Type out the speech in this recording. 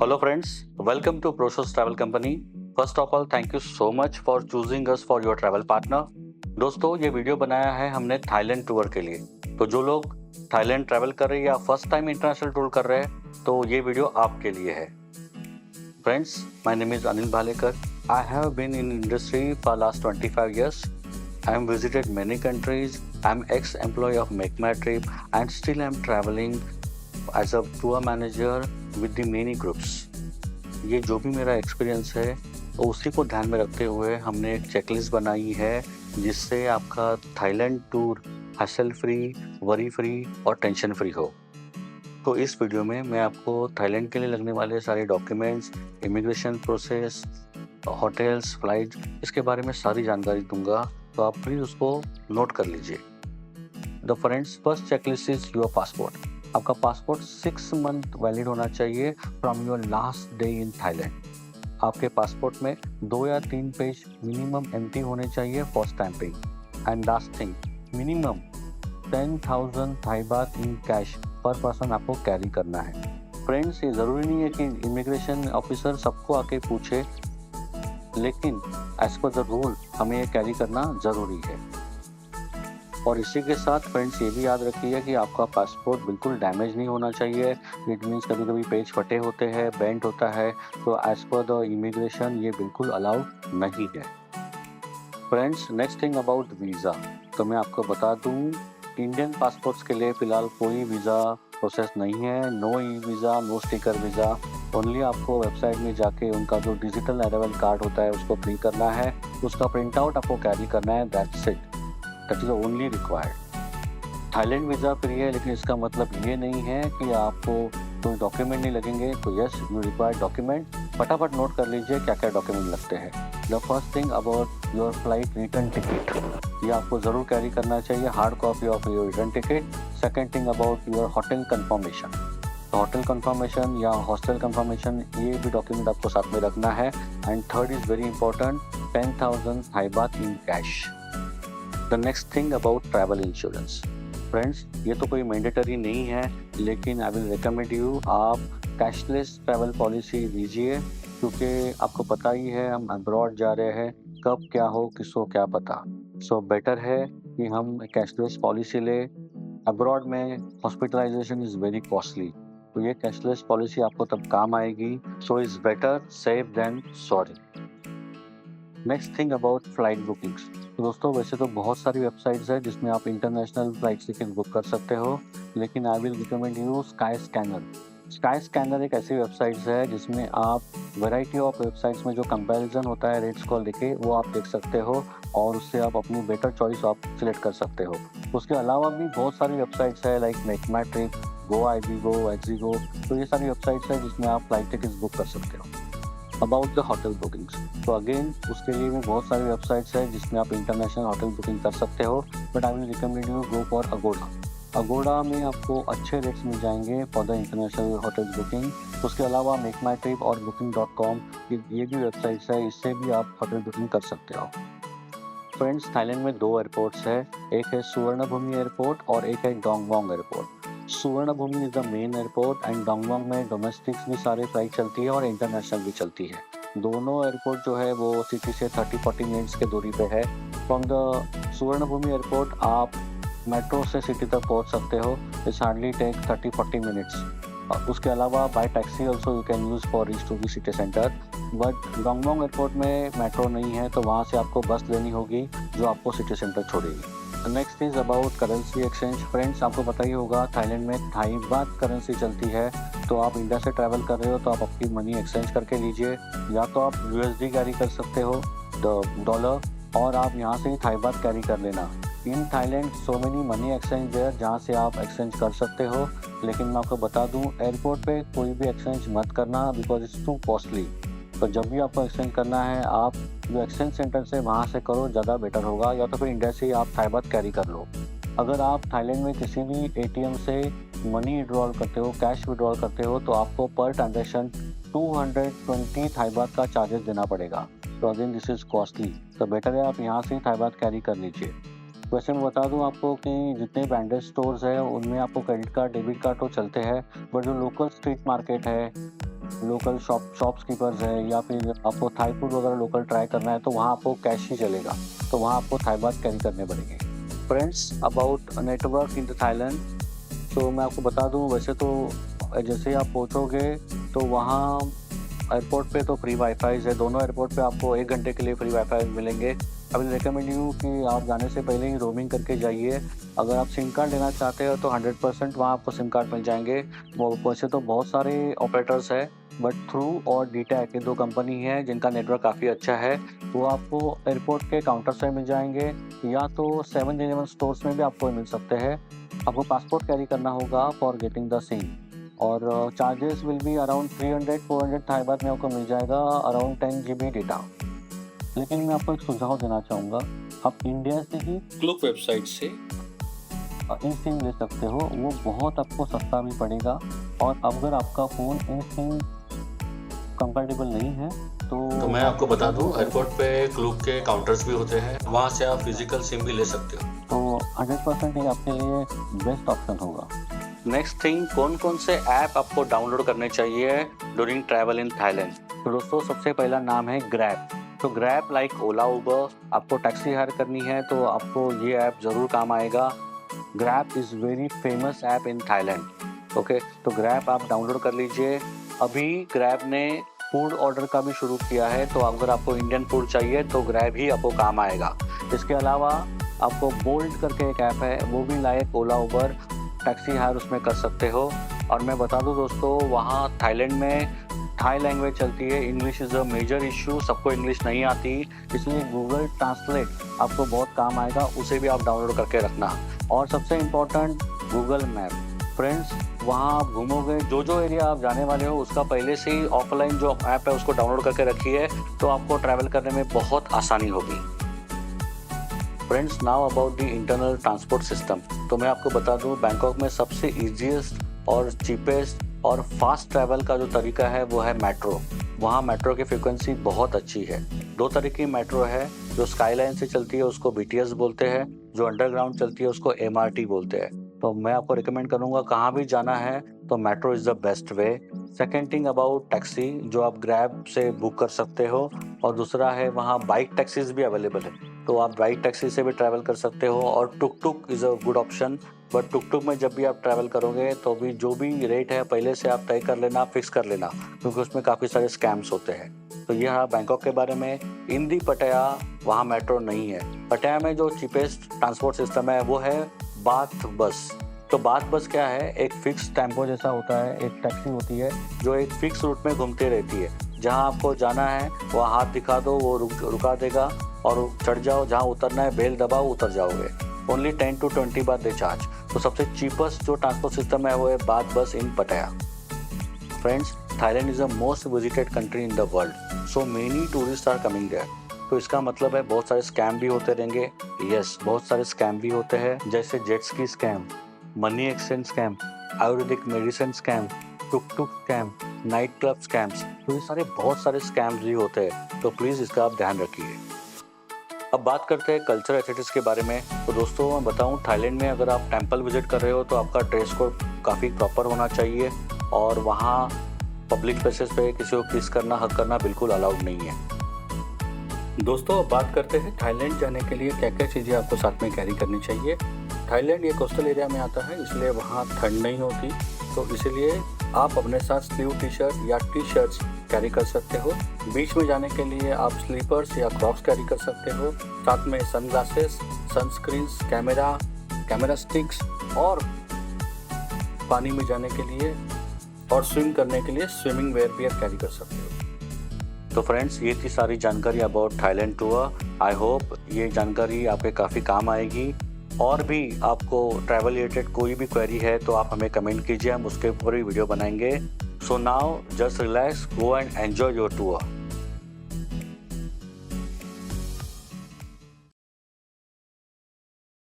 Hello friends, welcome to Proshos Travel Company. First of all, thank you so much for choosing us for your travel partner. दोस्तों ये video बनाया है हमने Thailand tour के लिए। तो जो लोग थाईलैंड ट्रैवल कर रहे हैं या फर्स्ट टाइम इंटरनेशनल टूर कर रहे हैं तो ये वीडियो आपके लिए है। Friends, my name is Anil Bhalekar. I have been in industry for last 25 years. I have visited many countries. I am ex-employee of Make My Trip and still I am traveling as a tour manager with the many groups. ये जो भी मेरा experience है तो उसी को ध्यान में रखते हुए हमने एक चेकलिस्ट बनाई है जिससे आपका Thailand tour hassle free, worry free और टेंशन फ्री हो। तो इस वीडियो में मैं आपको थाईलैंड के लिए लगने वाले सारे documents, immigration process, hotels, flight, इसके बारे में सारी जानकारी दूंगा, तो आप प्लीज़ उसको नोट कर लीजिए। The friends, first checklist is your passport. आपका पासपोर्ट 6 मंथ वैलिड होना चाहिए from your last day in Thailand. आपके पासपोर्ट में 2 या 3 पेज मिनिमम एम्प्टी होने चाहिए for stamping. And last thing, minimum 10,000 Thai baht in cash per person आपको carry करना है। फ्रेंड्स, ये ज़रूरी नहीं है कि इमिग्रेशन ऑफिसर सबको आके पूछे, लेकिन एज पर द रूल हमें ये कैरी करना ज़रूरी है। और इसी के साथ फ्रेंड्स ये भी याद रखिए कि आपका पासपोर्ट बिल्कुल डैमेज नहीं होना चाहिए। इट मीन्स कभी कभी पेज फटे होते हैं, बेंट होता है, तो एज पर द इमिग्रेशन ये बिल्कुल अलाउड नहीं है। Friends, next thing about visa, तो मैं आपको बता दूं, इंडियन पासपोर्ट्स के लिए फ़िलहाल कोई वीज़ा प्रोसेस नहीं है। No e visa, no sticker visa. Only आपको वेबसाइट में जाके उनका जो डिजिटल अराइवल कार्ड होता है उसको प्रिंट करना है, उसका प्रिंट आउट आपको कैरी करना है, that's it, that is only required. Thailand visa free है, लेकिन इसका मतलब ये नहीं है कि आपको कोई डॉक्यूमेंट नहीं लगेंगे। तो यस, यू रिक्वायर डॉक्यूमेंट। फटाफट नोट कर लीजिए क्या क्या डॉक्यूमेंट लगते हैं। The first thing about your flight return ticket, ये आपको ज़रूर कैरी करना चाहिए, hard copy of your return ticket. Second thing about your hotel confirmation, तो होटल कन्फर्मेशन या हॉस्टल कन्फर्मेशन, ये भी डॉक्यूमेंट आपको साथ में रखना है। And third is very important, 10,000 Thai baht in cash. The next thing about travel insurance. Friends, ये तो कोई मैंडेटरी नहीं है, लेकिन आई विल रिकमेंड यू आप कैशलेस ट्रैवल पॉलिसी लीजिए, क्योंकि आपको पता ही है हम अब्रॉड जा रहे हैं, कब क्या हो किसको क्या पता। सो बेटर है कि हम कैशलेस पॉलिसी ले। अब्रॉड में हॉस्पिटलाइजेशन इज़ वेरी कॉस्टली, तो ये कैशलेस पॉलिसी आपको तब काम आएगी। So is better safe than sorry. Next thing about flight bookings, तो दोस्तों वैसे तो बहुत सारी वेबसाइट्स है जिसमें आप इंटरनेशनल फ्लाइट टिकट बुक कर सकते हो, लेकिन आई will recommend you sky scanner. Sky scanner एक ऐसी वेबसाइट है जिसमें आप वैरायटी ऑफ वेबसाइट्स में जो कंपैरिजन होता है रेट्स को लेके, वो आप देख सकते हो और उससे आप अपनी बेटर चॉइस आप सिलेक्ट कर सकते हो। उसके अलावा भी बहुत सारी वेबसाइट्स है like make my trip, go I be go, exe गो, तो ये सारी वेबसाइट्स है जिसमें आप फ्लाइट टिकट्स बुक कर सकते हो। अबाउट द होटल बुकिंग्स, तो अगेन उसके लिए भी बहुत सारी वेबसाइट्स है जिसमें आप इंटरनेशनल होटल बुकिंग कर सकते हो, but I will recommend you go for Agoda. Agoda में आपको अच्छे रेट्स मिल जाएंगे for the international hotel booking. उसके अलावा मेक माई ट्रिप और booking.com, ये भी वेबसाइट्स है, इससे भी आप होटल बुकिंग कर सकते हो। फ्रेंड्स, थाईलैंड में 2 एयरपोर्ट्स है, एक है सुवर्णभूमि एयरपोर्ट और एक है Don Mueang airport. Suvarnabhumi is the main airport and Don Mueang में डोमेस्टिक्स भी सारे फ्लाइट चलती है और इंटरनेशनल भी चलती है। दोनों एयरपोर्ट जो है वो सिटी से 30-40 मिनट्स के दूरी पे है। फ्रॉम द सुवर्णभूमि एयरपोर्ट आप मेट्रो से सिटी तक पहुंच सकते हो, इट्स हार्डली टेक 30-40 मिनट्स। उसके अलावा by taxi also you can use for reach to the city centre. But Don Mueang airport में मेट्रो नहीं है, तो वहाँ से आपको बस लेनी होगी जो आपको सिटी सेंटर छोड़ेगी। Next is about currency exchange. Friends, आपको पता ही होगा थाईलैंड में थाई बात करेंसी चलती है, तो आप इंडिया से ट्रैवल कर रहे हो तो आप अपनी मनी एक्सचेंज करके लीजिए, या तो आप यूएसडी कैरी कर सकते हो डॉलर, और आप यहाँ से ही थाई बात कैरी कर लेना। In Thailand so many money exchange there जहाँ से आप एक्सचेंज कर सकते हो, लेकिन मैं आपको बता दूँ एयरपोर्ट पे कोई भी एक्सचेंज मत करना, बिकॉज इट्स टू कॉस्टली। तो जब भी आपको एक्सचेंज करना है आप जो एक्सचेंज सेंटर से वहाँ से करो, ज़्यादा बेटर होगा, या तो फिर इंडिया से ही आप थाई बात कैरी कर लो। अगर आप थाईलैंड में किसी भी एटीएम से मनी विड्रॉल करते हो, कैश विड्रॉल करते हो, तो आपको पर ट्रांजेक्शन 220 थाई बात का चार्जेस देना पड़ेगा। तो अगेन दिस इज़ कॉस्टली, तो बेटर है आप यहाँ से ही थाई बात कैरी कर लीजिए। वैसे मैं बता दूं आपको कि जितने ब्रांडेड स्टोर्स हैं उनमें आपको क्रेडिट कार्ड, डेबिट कार्ड तो चलते हैं, बट जो लोकल स्ट्रीट मार्केट है लोकल शॉपकीपर्स है या फिर आपको थाई फूड वगैरह लोकल ट्राई करना है तो वहाँ आपको कैश ही चलेगा, तो वहाँ आपको थाई बात कैरी करने पड़ेंगे। Friends, about network in the Thailand, तो मैं आपको बता दूं, वैसे तो जैसे ही आप पहुंचोगे तो वहाँ एयरपोर्ट पे तो फ्री वाईफाई है, दोनों एयरपोर्ट पे आपको 1 घंटे के लिए फ्री वाईफाई मिलेंगे। अभी रिकमेंड हूँ कि आप जाने से पहले ही रोमिंग करके जाइए। अगर आप सिम कार्ड लेना चाहते हो तो 100% वहाँ आपको सिम कार्ड मिल जाएंगे। वो वैसे तो बहुत सारे ऑपरेटर्स है, बट थ्रू और डीटैक ये 2 कंपनी है जिनका नेटवर्क काफ़ी अच्छा है। वो आपको एयरपोर्ट के काउंटर से मिल जाएंगे या तो 7-Eleven स्टोर्स में भी आपको मिल सकते हैं। आपको पासपोर्ट कैरी करना होगा फॉर गेटिंग द सिम, और charges will be around 300-400 Thai baht में आपको मिल जाएगा, अराउंड 10 GB डेटा। लेकिन मैं आपको एक सुझाव देना चाहूँगा, आप इंडिया से ही क्लूक वेबसाइट से ई सिम ले सकते हो, वो बहुत आपको सस्ता भी पड़ेगा। और अगर आपका फ़ोन ई सिम कंपैटिबल नहीं है तो मैं आपको बता दूं, एयरपोर्ट पे क्लूक के काउंटर्स भी होते हैं, वहाँ से आप फिजिकल सिम भी ले सकते हो। तो 100% ये आपके लिए बेस्ट ऑप्शन होगा। नेक्स्ट थिंग, कौन कौन से ऐप आपको डाउनलोड करने चाहिए ड्यूरिंग ट्रैवल इन थाईलैंड। तो दोस्तों, सबसे पहला नाम है ग्रैब। तो ग्रैब लाइक ओला उबर, आपको टैक्सी हायर करनी है तो आपको ये ऐप ज़रूर काम आएगा। Grab is very famous app in Thailand. Okay, तो ग्रैब आप डाउनलोड कर लीजिए। अभी ग्रैब ने फूड ऑर्डर का भी शुरू किया है, तो अगर आपको इंडियन फूड चाहिए तो ग्रैब ही आपको काम आएगा। इसके अलावा आपको बोल्ट करके एक ऐप है, वो भी लाइक ओला उबर, टैक्सी हायर उसमें कर सकते हो। और मैं बता दूं दोस्तों, वहाँ थाईलैंड में थाई लैंग्वेज चलती है, English is a major issue, सबको इंग्लिश नहीं आती, इसलिए गूगल ट्रांसलेट आपको बहुत काम आएगा, उसे भी आप डाउनलोड करके रखना। और सबसे इम्पोर्टेंट, गूगल मैप। फ्रेंड्स, वहाँ आप घूमोगे, जो एरिया आप जाने वाले हो उसका पहले से ही ऑफलाइन जो ऐप है उसको डाउनलोड करके रखिए, तो आपको ट्रैवल करने में बहुत आसानी होगी। Friends, now about the internal transport system. तो मैं आपको बता दूं, बैंकॉक में सबसे ईजीएस्ट और चीपेस्ट और फास्ट ट्रैवल का जो तरीका है वो है मेट्रो। वहाँ मेट्रो की फ्रिक्वेंसी बहुत अच्छी है। 2 तरह की मेट्रो है, जो स्काईलाइन से चलती है उसको BTS बोलते हैं, जो अंडरग्राउंड चलती है उसको MRT बोलते हैं। तो मैं आपको रिकमेंड करूँगा, कहाँ भी जाना है तो metro is the best way. Second thing about taxi, जो आप ग्रैब से बुक कर सकते हो, और दूसरा है वहाँ बाइक टैक्सीज भी अवेलेबल है, तो आप बाइक टैक्सी से भी ट्रैवल कर सकते हो। और tuk tuk is a good option, but tuk tuk में जब भी आप ट्रैवल करोगे तो भी जो भी रेट है पहले से आप तय कर लेना, फिक्स कर लेना, क्योंकि उसमें काफ़ी सारे स्कैम्स होते हैं। तो ये रहा बैंकॉक के बारे में। इन दी पटाया वहाँ मेट्रो नहीं है। पटाया में जो चीपेस्ट ट्रांसपोर्ट सिस्टम है वो है बाथ बस। तो बाथ बस क्या है, एक फिक्स टेम्पो जैसा होता है, एक टैक्सी होती है जो एक फिक्स रूट में घूमती रहती है। जहाँ आपको जाना है वहाँ हाथ दिखा दो, वो रुका देगा, और चढ़ जाओ, जहाँ उतरना है बेल दबाओ, उतर जाओगे। Only 10 to 20 bar they charge. तो सबसे चीपेस्ट जो ट्रांसपोर्ट सिस्टम है वो है bath bus in Pattaya. Friends, Thailand is the most visited country in the world, so many tourist are coming there. तो इसका मतलब है बहुत सारे स्कैम भी होते रहेंगे। यस, बहुत सारे स्कैम भी होते हैं, जैसे jet ski scam, money exchange scam, ayurvedic medicine scam, tuk tuk scam, night club scams. तो ये सारे बहुत सारे स्कैम्स भी होते हैं, तो प्लीज़ इसका आप ध्यान रखिए। अब बात करते हैं कल्चरल एक्टिविटीज़ के बारे में। तो दोस्तों, मैं बताऊं, थाईलैंड में अगर आप टेंपल विजिट कर रहे हो तो आपका ड्रेस कोड काफ़ी प्रॉपर होना चाहिए, और वहाँ पब्लिक प्लेसेस पे किसी को किस करना, हक करना बिल्कुल अलाउड नहीं है। दोस्तों, अब बात करते हैं थाईलैंड जाने के लिए क्या क्या चीज़ें आपको साथ में कैरी करनी चाहिए। थाईलैंड ये कोस्टल एरिया में आता है, इसलिए वहाँ ठंड नहीं होती, तो इसीलिए आप अपने साथ स्लीव टी-शर्ट या टी-शर्ट्स कैरी कर सकते हो। बीच में जाने के लिए आप स्लीपर्स या क्रॉक्स कैरी कर सकते हो, साथ में सनग्लासेस, सनस्क्रीन्स, कैमरा स्टिक्स, और पानी में जाने के लिए और स्विम करने के लिए स्विमिंग वेयर भी आप कैरी कर सकते हो। तो फ्रेंड्स, ये थी सारी जानकारी about Thailand tour. I hope ये जानकारी आपके काफ़ी काम आएगी। और भी आपको ट्रैवल रिलेटेड कोई भी क्वेरी है तो आप हमें कमेंट कीजिए, हम उसके ऊपर भी वीडियो बनाएंगे। So now just relax, go and enjoy your tour.